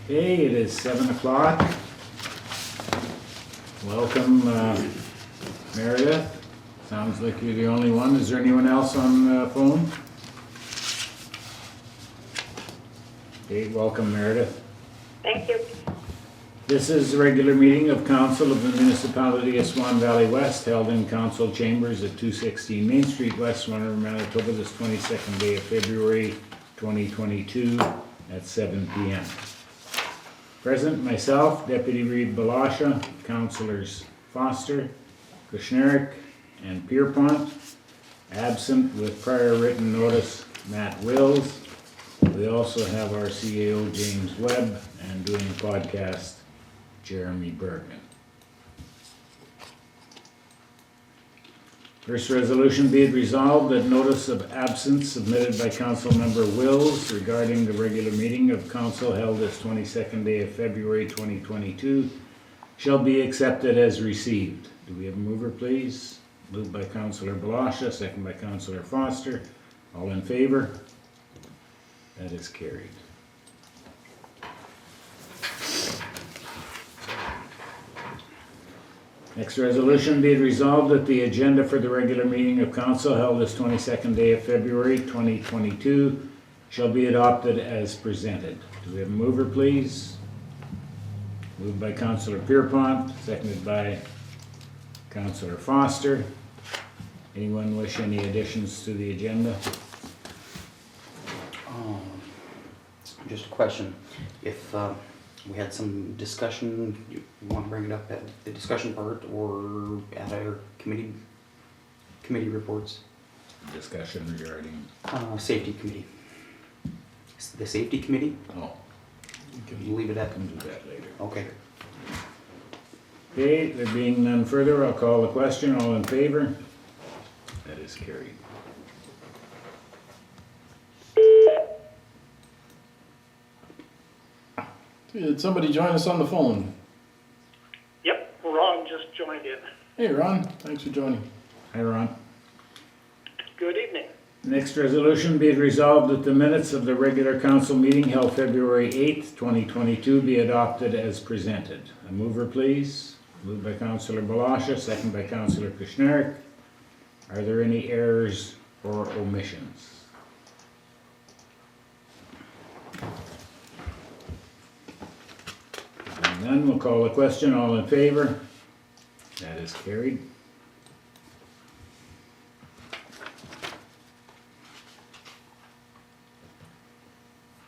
Okay, it is 7 o'clock. Welcome, Meredith. Sounds like you're the only one. Is there anyone else on the phone? Okay, welcome, Meredith. Thank you. This is the regular meeting of Council of the Municipality of Swan Valley West, held in Council Chambers at 216 Main Street, West Swan River, Manitoba, this 22nd day of February 2022 at 7 p.m. Present, myself, Deputy Reeve Blosha, Councillors Foster, Kushniryk, and Pierrepont. Absent with prior written notice, Matt Wills. We also have our CAO, James Webb, and doing a podcast, Jeremy Bergman. First resolution, be it resolved that notice of absence submitted by Council Member Wills regarding the regular meeting of Council held this 22nd day of February 2022 shall be accepted as received. Do we have a mover, please? Moved by Councillor Blosha, second by Councillor Foster. All in favor? That is carried. Next resolution, be it resolved that the agenda for the regular meeting of council held this 22nd day of February 2022 shall be adopted as presented. Do we have a mover, please? Moved by Councillor Pierrepont, seconded by Councillor Foster. Anyone wish any additions to the agenda? Just a question. If we had some discussion, you want to bring it up at the discussion part or at our committee reports? Discussion regarding, Safety committee. The safety committee? oh, You leave it at. can do that later. Okay. Okay, there being none further, I'll call the question. All in favor? That is carried. Did somebody join us on the phone? Yep, Ron just joined in. Hey Ron, thanks for joining. Hi, Ron. Good evening. Next resolution, be it resolved that the minutes of the regular council meeting held February 8th, 2022 be adopted as presented. A mover, please. Moved by Councillor Blosha, second by Councillor Kushniryk. Are there any errors or omissions? Hearing none, we'll call the question. All in favor? That is carried.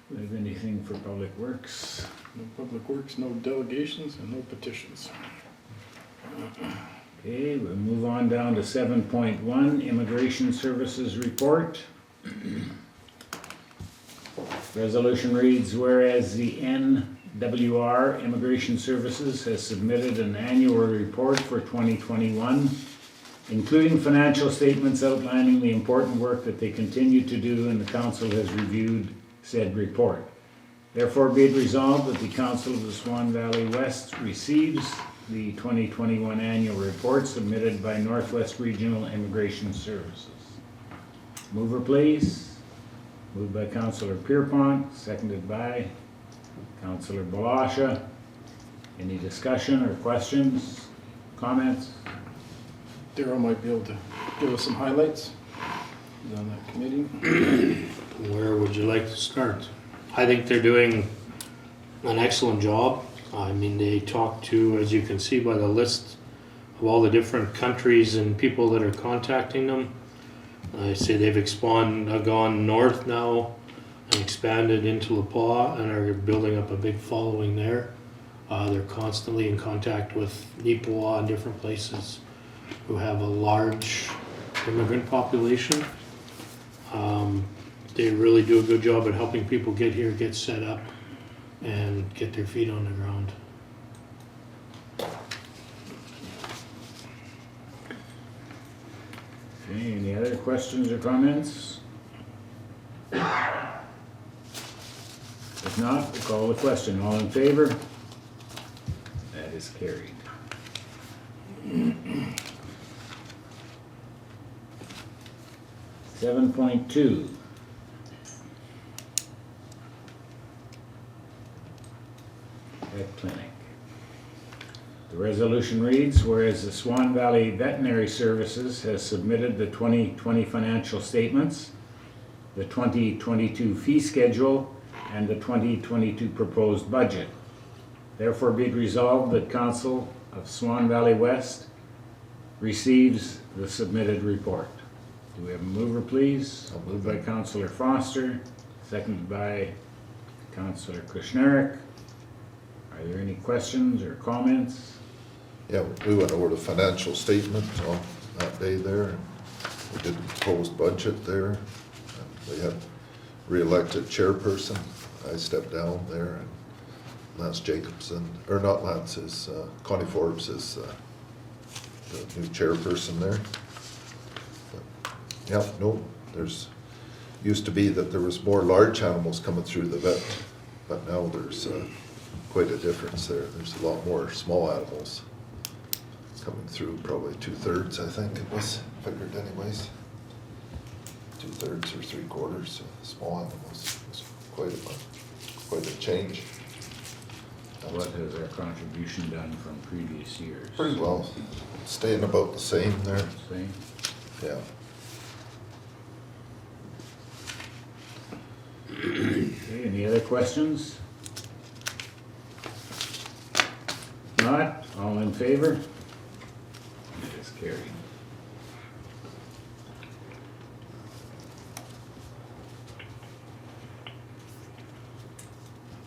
Do we have anything for Public Works? No public works, no delegations, and no petitions. Okay, we'll move on down to 7.1, Immigration Services Report. Resolution reads, whereas the NWR Immigration Services has submitted an annual report for 2021, including financial statements outlining the important work that they continue to do, and the council has reviewed said report. Therefore, be it resolved that the Council of the Swan Valley West receives the 2021 annual report submitted by Northwest Regional Immigration Services. Mover, please. Moved by Councillor Pierrepont, seconded by Councillor Blosha. Any discussion or questions, comments? Darryl might be able to give us some highlights. He's on that committee. Where would you like to start? I think they're doing an excellent job. I mean, they talk to, as you can see by the list of all the different countries and people that are contacting them. I say they've gone north now and expanded into La Paz and are building up a big following there. They're constantly in contact with Nipawa and different places who have a large immigrant population. They really do a good job at helping people get here, get set up, and get their feet on the ground. Okay, any other questions or comments? If not, we'll call the question. All in favor? That is carried. 7.2. Vet Clinic. The resolution reads, whereas the Swan Valley Veterinary Services has submitted the 2020 financial statements, the 2022 fee schedule, and the 2022 proposed budget. Therefore be it resolved that Council of Swan Valley West receives the submitted report. Do we have a mover, please? Moved by Councillor Foster, seconded by Councillor Kushniryk. Are there any questions or comments? Yeah, we went over the financial statement on that day there. And we did the proposed budget there. And we had re-elected chairperson. I stepped down there, and Lance Jacobson, or not Lance, is Connie Forbes is the new chairperson there. But, yeah, no, there's used to be that there was more large animals coming through the vet, but now there's quite a difference there. There's a lot more small animals coming through, probably 2/3, I think it was figured anyways. 2/3 or 3/4 small animals. It's quite a change. What has our contribution done from previous years? Pretty well, staying about the same there, Same? yeah. Okay, any other questions? Not, all in favor? It is carried.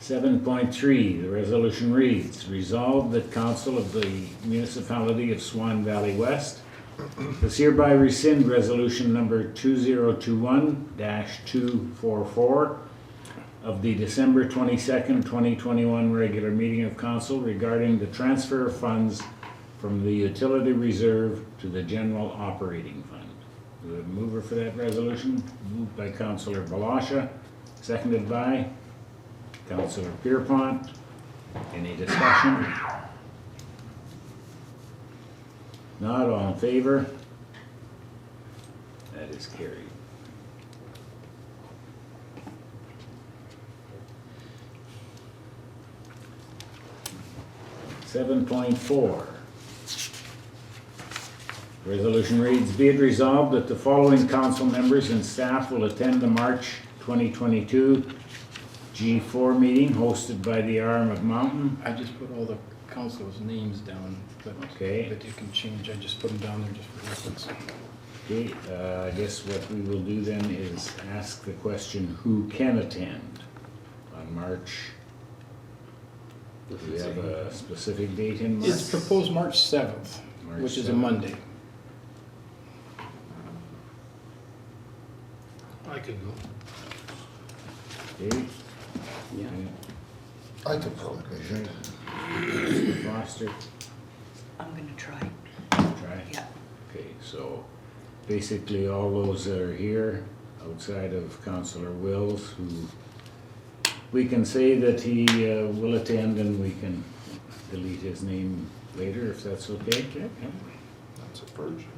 Seven point three, the resolution reads, resolved that Council of the Municipality of Swan Valley West does hereby rescind resolution number 2021-244 of the December 22nd, 2021 regular meeting of council regarding the transfer of funds from the utility reserve to the general operating fund. Do we have a mover for that resolution? Moved by Councillor Blosha, seconded by Councillor Pierrepont. Any discussion? Not, all in favor? That is carried. Seven point four. Resolution reads, be it resolved that the following council members and staff will attend the March 2022 G4 meeting hosted by the Arm of Mountain. I just put all the councilors' names down, but Okay. that you can change. I just put them down there just for reference. Okay, I guess what we will do then is ask the question, who can attend on March? Do we have a specific date in March? It's proposed March 7th, March which is a 7th. Monday. I could go. Okay, Yeah. I could probably make it. Foster, I'm gonna try. try. Yeah. Okay, so basically all those that are here, outside of Councillor Wills, who we can say that he will attend and we can delete his name later if that's okay. That's a version.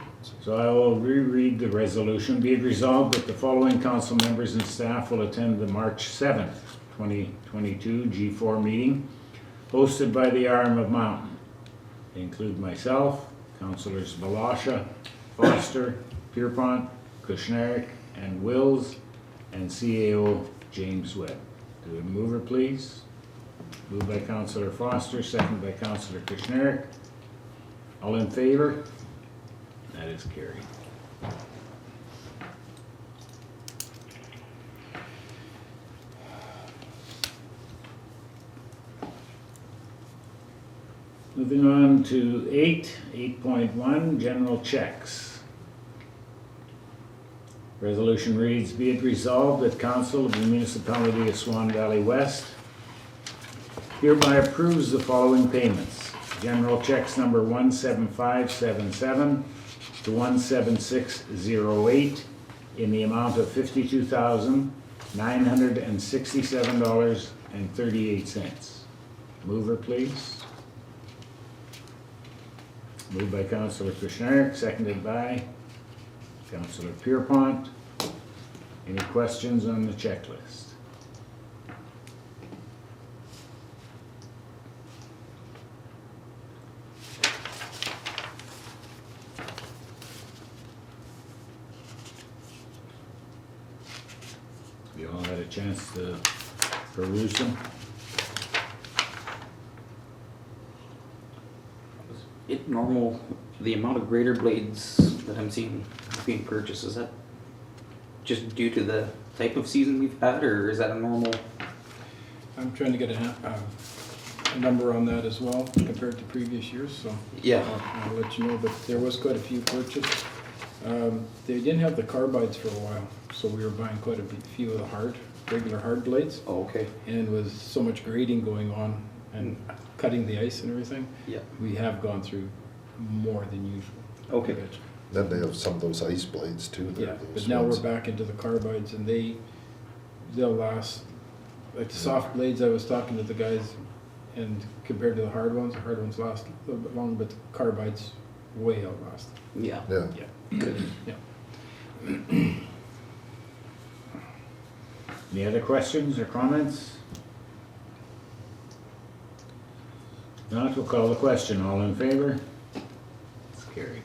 So I will reread the resolution. Be it resolved that the following council members and staff will attend the March 7th, 2022 G4 meeting hosted by the Arm of Mountain. They include myself, Councillors Blosha, Foster, Pierrepont, Kushniryk, and Wills, and CAO James Webb. Do we have a mover, please? Moved by Councillor Foster, seconded by Councillor Kushniryk. All in favor? That is carried. Moving on to 8.1, General Cheques. Resolution reads, be it resolved that Council of the Municipality of Swan Valley West hereby approves the following payments. General Cheques number 17577 to 17608 in the amount of $52,967.38. Mover, please. Moved by Councillor Kushniryk, seconded by Councillor Pierrepont. Any questions on the checklist? chance to peruse them? It normal, the amount of grater blades that I'm seeing being purchased, is that just due to the type of season we've had, or is that a normal? I'm trying to get a number on that as well compared to previous years, so. Yeah. I'll let you know, but there was quite a few purchased. They didn't have the carbides for a while, so we were buying quite a few of the regular hard blades. Oh, okay. And with so much grading going on and cutting the ice and everything, Yeah. we have gone through more than usual. Okay. Then they have some of those ice blades too. Yeah, those but now ones. we're back into the carbides and they'll last, like the soft blades, I was talking to the guys, and compared to the hard ones last a little bit longer, but the carbides way outlast. Yeah. Yeah, Yeah. Good. Yeah. Any other questions or comments? If not, we'll call the question. All in favor? It's carried.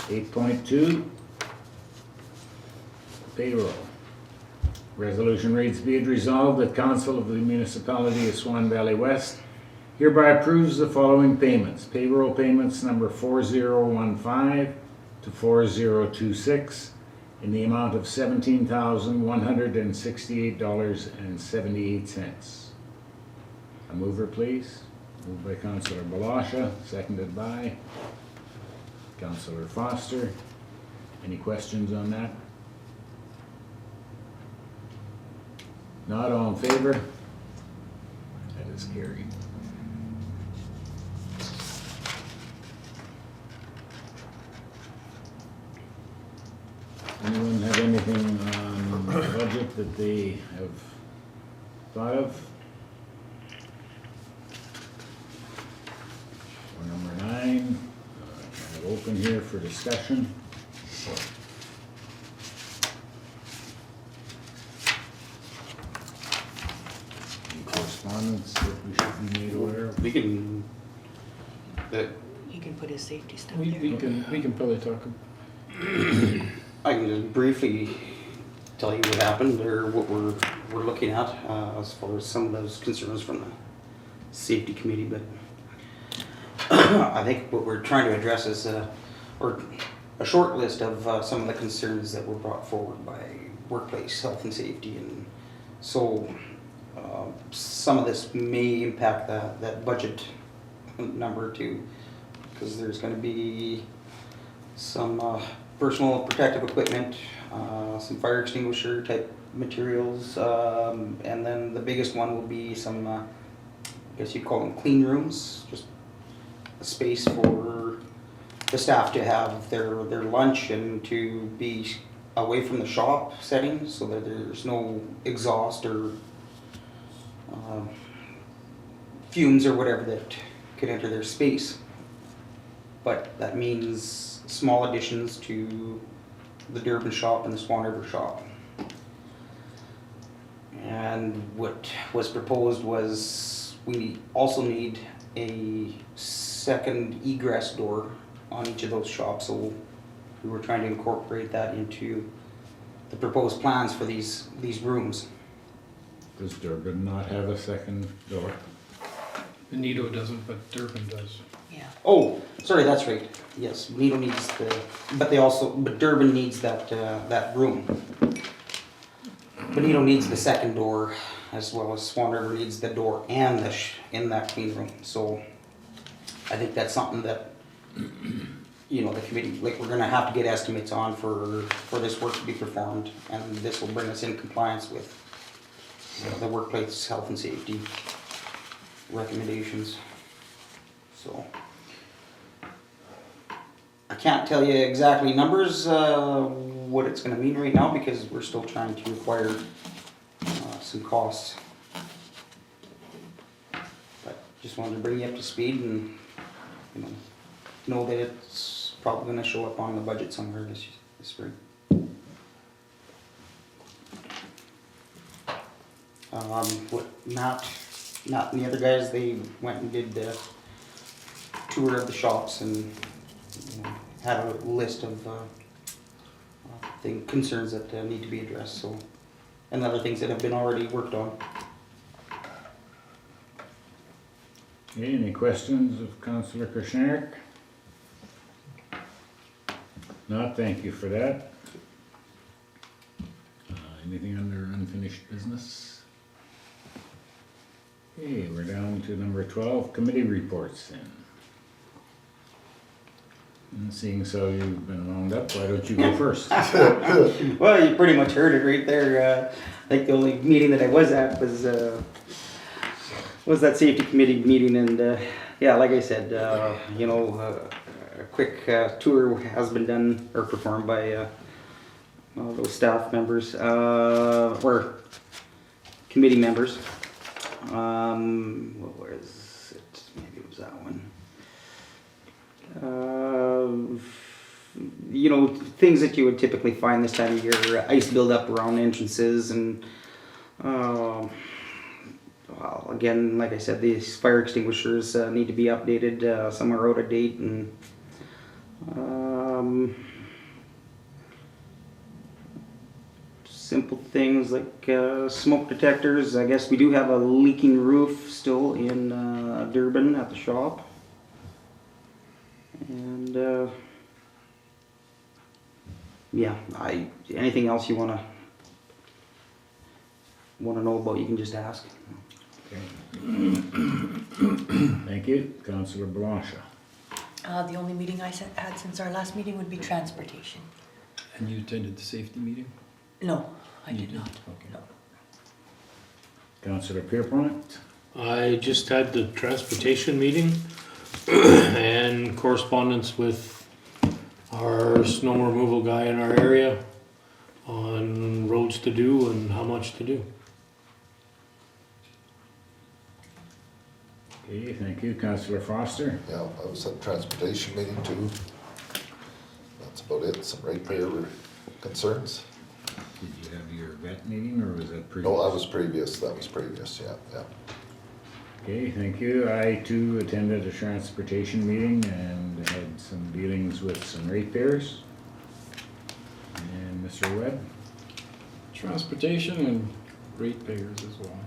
Eight point two, payroll. Resolution reads, be it resolved that Council of the Municipality of Swan Valley West hereby approves the following payments. Payroll payments number 4015 to 4026 in the amount of $17,168.78. A mover, please. Moved by Councillor Blosha, seconded by Councillor Foster. Any questions on that? Not all in favor? That is carried. Anyone have anything on the budget that they have thought of? Or number 9, I have open here for discussion. Any correspondence that we should be made aware of? We can, He can put his safety stuff We there. can probably talk. I can just briefly tell you what happened or what we're looking at as far as some of those concerns from the safety committee, but I think what we're trying to address is or a short list of some of the concerns that were brought forward by workplace health and safety, and so some of this may impact that budget number too, because there's going to be some personal protective equipment, some fire extinguisher type materials, and then the biggest one will be some, I guess you'd call them clean rooms, just a space for the staff to have their lunch and to be away from the shop setting so that there's no exhaust or fumes or whatever that could enter their space. But that means small additions to the Durban shop and the Swan River shop. And what was proposed was we also need a second egress door on each of those shops, so we were trying to incorporate that into the proposed plans for these rooms. Does Durban not have a second door? Benito doesn't, but Durban does. Yeah. Oh, sorry, that's right. Yes, Benito needs but Durban needs that room. Benito needs the second door, as well as Swan River needs the door and in that clean room. So I think that's something that, the committee, like, we're gonna have to get estimates on for this work to be performed, and this will bring us in compliance with the workplace health and safety recommendations. So I can't tell you exactly numbers, what it's gonna mean right now, because we're still trying to acquire some costs. But just wanted to bring you up to speed and, know that it's probably gonna show up on the budget somewhere this spring. What Matt and the other guys, they went and did the tour of the shops and had a list of concerns that need to be addressed, so, and other things that have been already worked on. Okay, any questions of Councillor Kushniryk? Not, thank you for that. Anything under unfinished business? Okay, we're down to number 12, committee reports then. And seeing so you've been wound up, why don't you go first? Well, you pretty much heard it right there. I think the only meeting that I was at was that safety committee meeting, and yeah, like I said, you know, a quick tour has been done or performed by those staff members or committee members. What was it? Maybe it was that one. You know, things that you would typically find this time of year, ice buildup around entrances, and well, again, like I said, these fire extinguishers need to be updated. Some are out of date, and simple things like smoke detectors. I guess we do have a leaking roof still in Durban at the shop. And yeah, anything else you wanna know about, you can just ask. Okay. Thank you. Councillor Blosha. The only meeting I had since our last meeting would be transportation. And you attended the safety meeting? No, I You did did? not. Okay. No. Councillor Pierrepont. I just had the transportation meeting and correspondence with our snow removal guy in our area on roads to do and how much to do. Okay, thank you. Councillor Foster. Yeah, I was at the transportation meeting too. That's about it, some ratepayer concerns. Did you have your vet meeting or was that previous? No, that was previous, yeah. Okay, thank you. I too attended a transportation meeting and had some dealings with some ratepayers. And Mr. Webb? Transportation and ratepayers as well.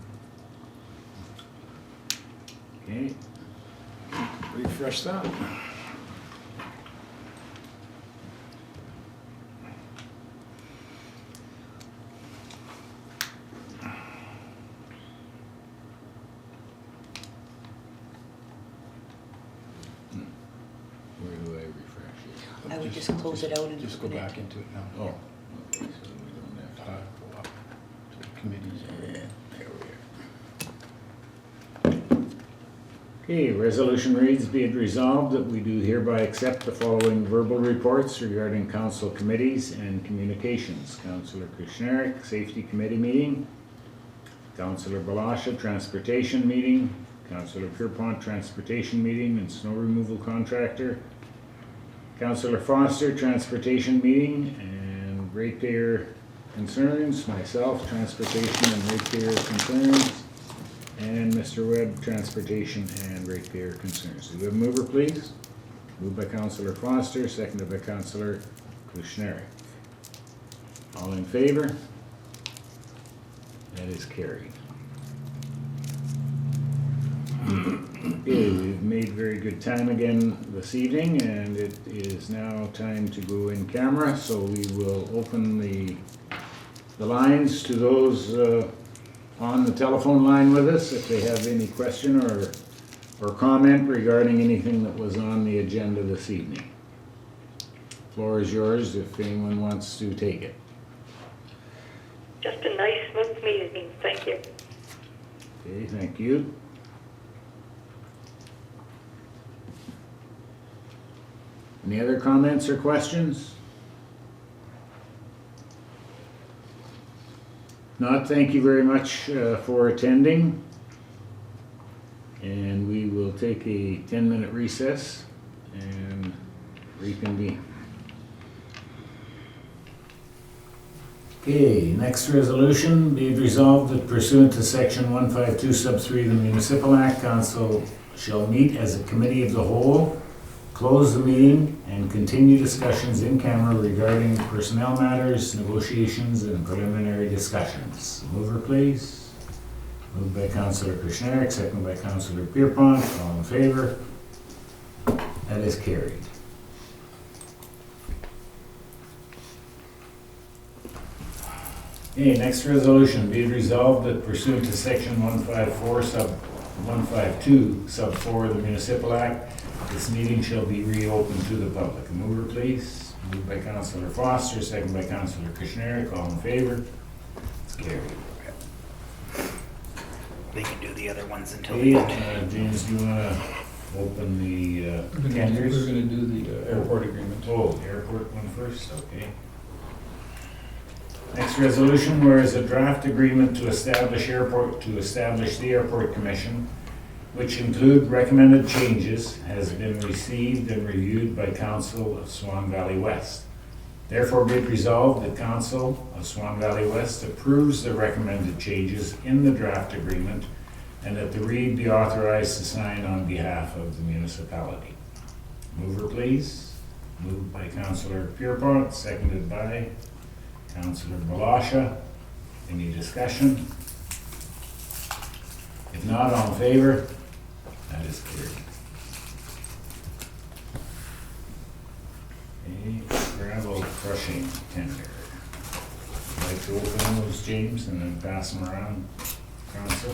Okay, Refresh that. where do I refresh it? I would just close it out and Just go open it. back into it now. Oh, okay, so we don't have to. Go up to the committees. Yeah, there we are. Okay, resolution reads, be it resolved that we do hereby accept the following verbal reports regarding council committees and communications. Councillor Kushniryk, Safety Committee meeting. Councillor Blosha, Transportation meeting. Councillor Pierrepont, Transportation meeting and snow removal contractor. Councillor Foster, Transportation meeting and ratepayer concerns. Myself, Transportation and ratepayer concerns. And Mr. Webb, Transportation and ratepayer concerns. Do we have a mover, please? Moved by Councillor Foster, seconded by Councillor Kushniryk. All in favor? That is carried. Okay, we've made very good time again this evening, and it is now time to go in camera, so we will open the lines to those on the telephone line with us if they have any question or comment regarding anything that was on the agenda this evening. Floor is yours if anyone wants to take it. Just a nice, smooth meeting, thank you. Okay, thank you. Any other comments or questions? Not, thank you very much for attending. And we will take a 10-minute recess and reconvene. Okay, next resolution, be it resolved that pursuant to section 152 sub 3 of the Municipal Act, Council shall meet as a committee of the whole, close the meeting and continue discussions in camera regarding personnel matters, negotiations, and preliminary discussions. Mover, please. Moved by Councillor Kushniryk, second by Councillor Pierrepont. All in favor? That is carried. Okay, next resolution, be it resolved that pursuant to section 154 sub 152 sub 4 of the Municipal Act, this meeting shall be reopened to the public. A mover, please. Moved by Councillor Foster, second by Councillor Kushniryk. All in favor? It's carried. They can do the other ones until Okay, the end. James, do you want to open the We're tenders? gonna do the airport agreement. Oh, the airport one first, okay. Next resolution, whereas a draft agreement to establish the airport commission, which include recommended changes, has been received and reviewed by Council of Swan Valley West. Therefore be it resolved that Council of Swan Valley West approves the recommended changes in the draft agreement and that the Reeve be authorized to sign on behalf of the municipality. Mover, please. Moved by Councillor Pierrepont, seconded by Councillor Blosha. Any discussion? If not, all in favor? That is carried. Okay, gravel crushing tender. I'd like to open those, James, and then pass them around, Council.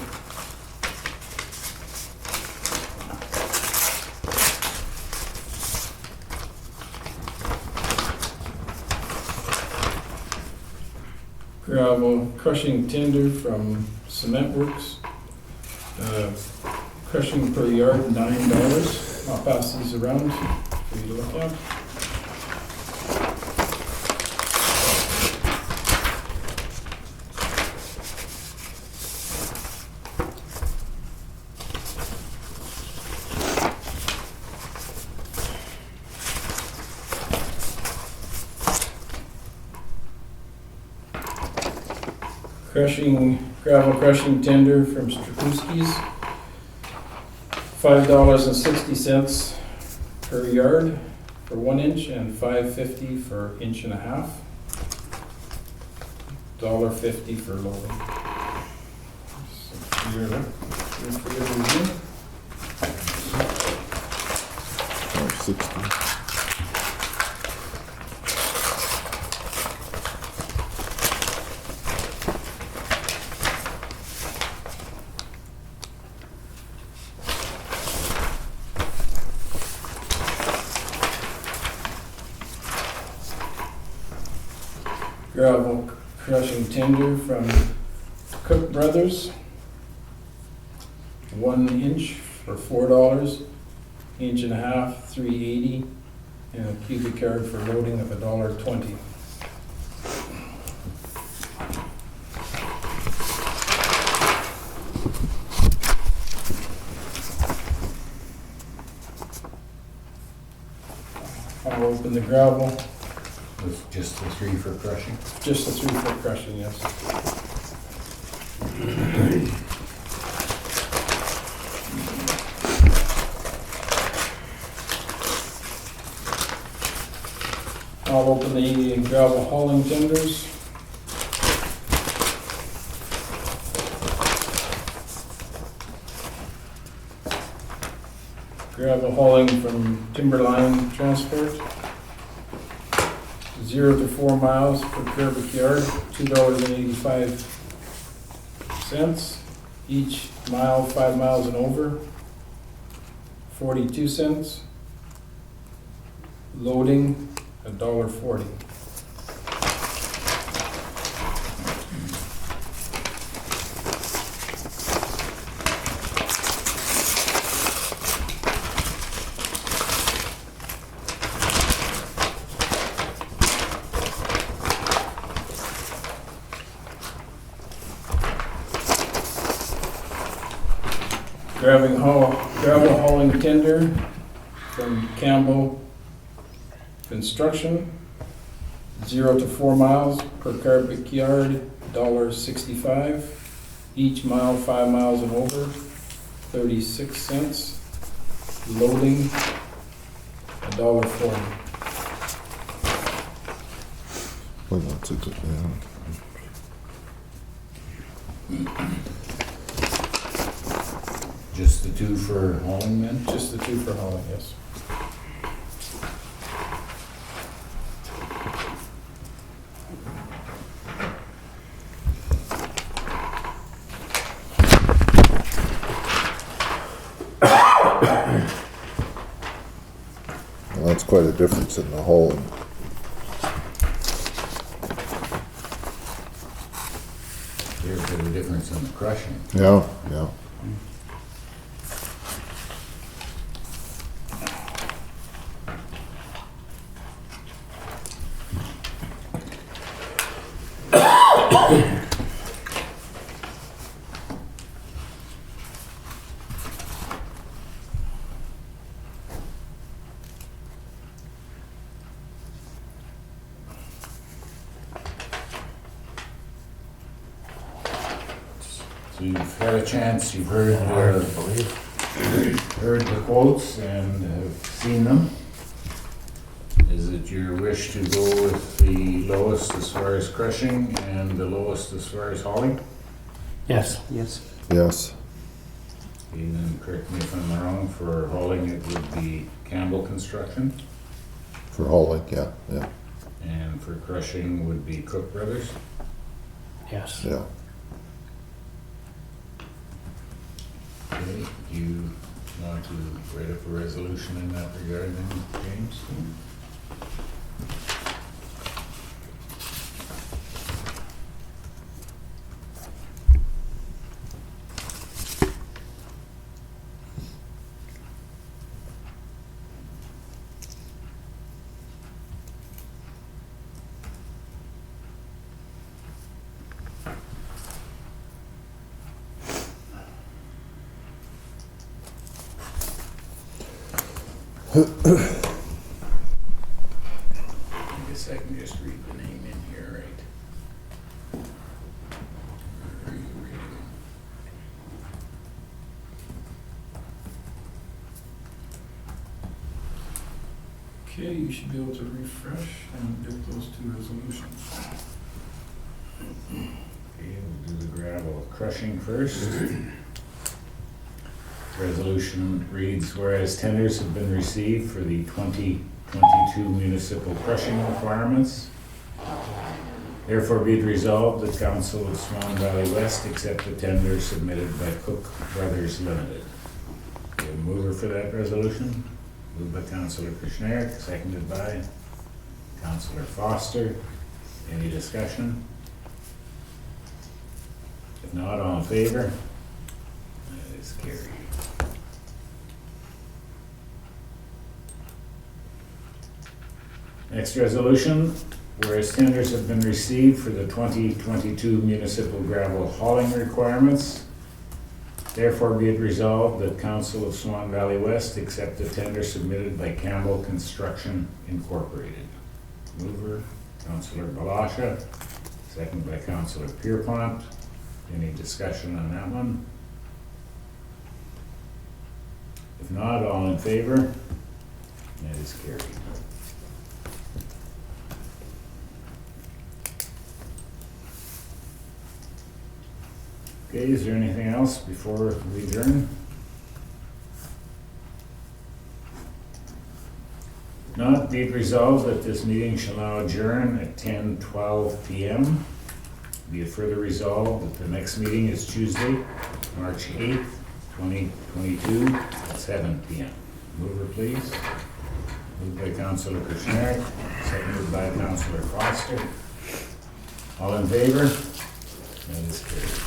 Gravel crushing tender from Cement Works. Crushing per yard, $9. I'll pass these around for you to look at. Gravel crushing tender from Strakuski's, $5.60 per yard for 1 inch and $5.50 for 1.5 inches. $1.50 for loading. So, for your review. 60. Gravel crushing tender from Cook Brothers, 1 inch for $4, 1.5 inches, $3.80, and a cubic yard for loading of $1.20. I'll open the gravel. With just the 3 for crushing. Just the 3 foot crushing, yes. I'll open the gravel hauling tenders. Gravel hauling from Timberline Transport. 0 to 4 miles per cubic yard, $2.85. Each mile, 5 miles and over, 42 cents. Loading, $1.40. Gravel hauling tender from Campbell Construction, 0 to 4 miles per cubic yard, $1.65. Each mile, 5 miles and over, 36 cents. Loading, $1.40. Well, that's it, yeah. Just the two for hauling then? Just the two for hauling, yes. Well, that's quite a difference in the hauling. There's a bit of a difference in the crushing. Yeah, yeah. So you've had a chance, you've heard the quotes and have seen them. Is it your wish to go with the lowest as far as crushing and the lowest as far as hauling? Yes. Yes. Yes, And then correct me if I'm wrong, for hauling it would be Campbell Construction, for hauling, yeah, yeah, and for crushing would be Cook Brothers. Yes. yeah. Okay, do you want to write up a resolution in that regard then, James? I guess I can just read the name in here, right? Where are you reading? Okay, you should be able to refresh and get those two resolutions. Okay, we'll do the gravel crushing first. Resolution reads, whereas tenders have been received for the 2022 municipal crushing requirements, therefore be it resolved that Council of Swan Valley West accept the tender submitted by Cook Brothers Limited. Do you have a mover for that resolution? Moved by Councillor Kushniryk, seconded by Councillor Foster. Any discussion? If not, all in favor? That is carried. Next resolution, whereas tenders have been received for the 2022 municipal gravel hauling requirements, therefore be it resolved that Council of Swan Valley West accept the tender submitted by Campbell Construction Incorporated. Mover, Councillor Blosha, second by Councillor Pierrepont. Any discussion on that one? If not, all in favor? That is carried. Okay, is there anything else before we adjourn? Not be it resolved that this meeting shall now adjourn at 10:12 p.m. Be it further resolved that the next meeting is Tuesday, March 8th, 2022 at 7 p.m. Mover, please. Moved by Councillor Kushniryk, seconded by Councillor Foster. All in favor? That is carried.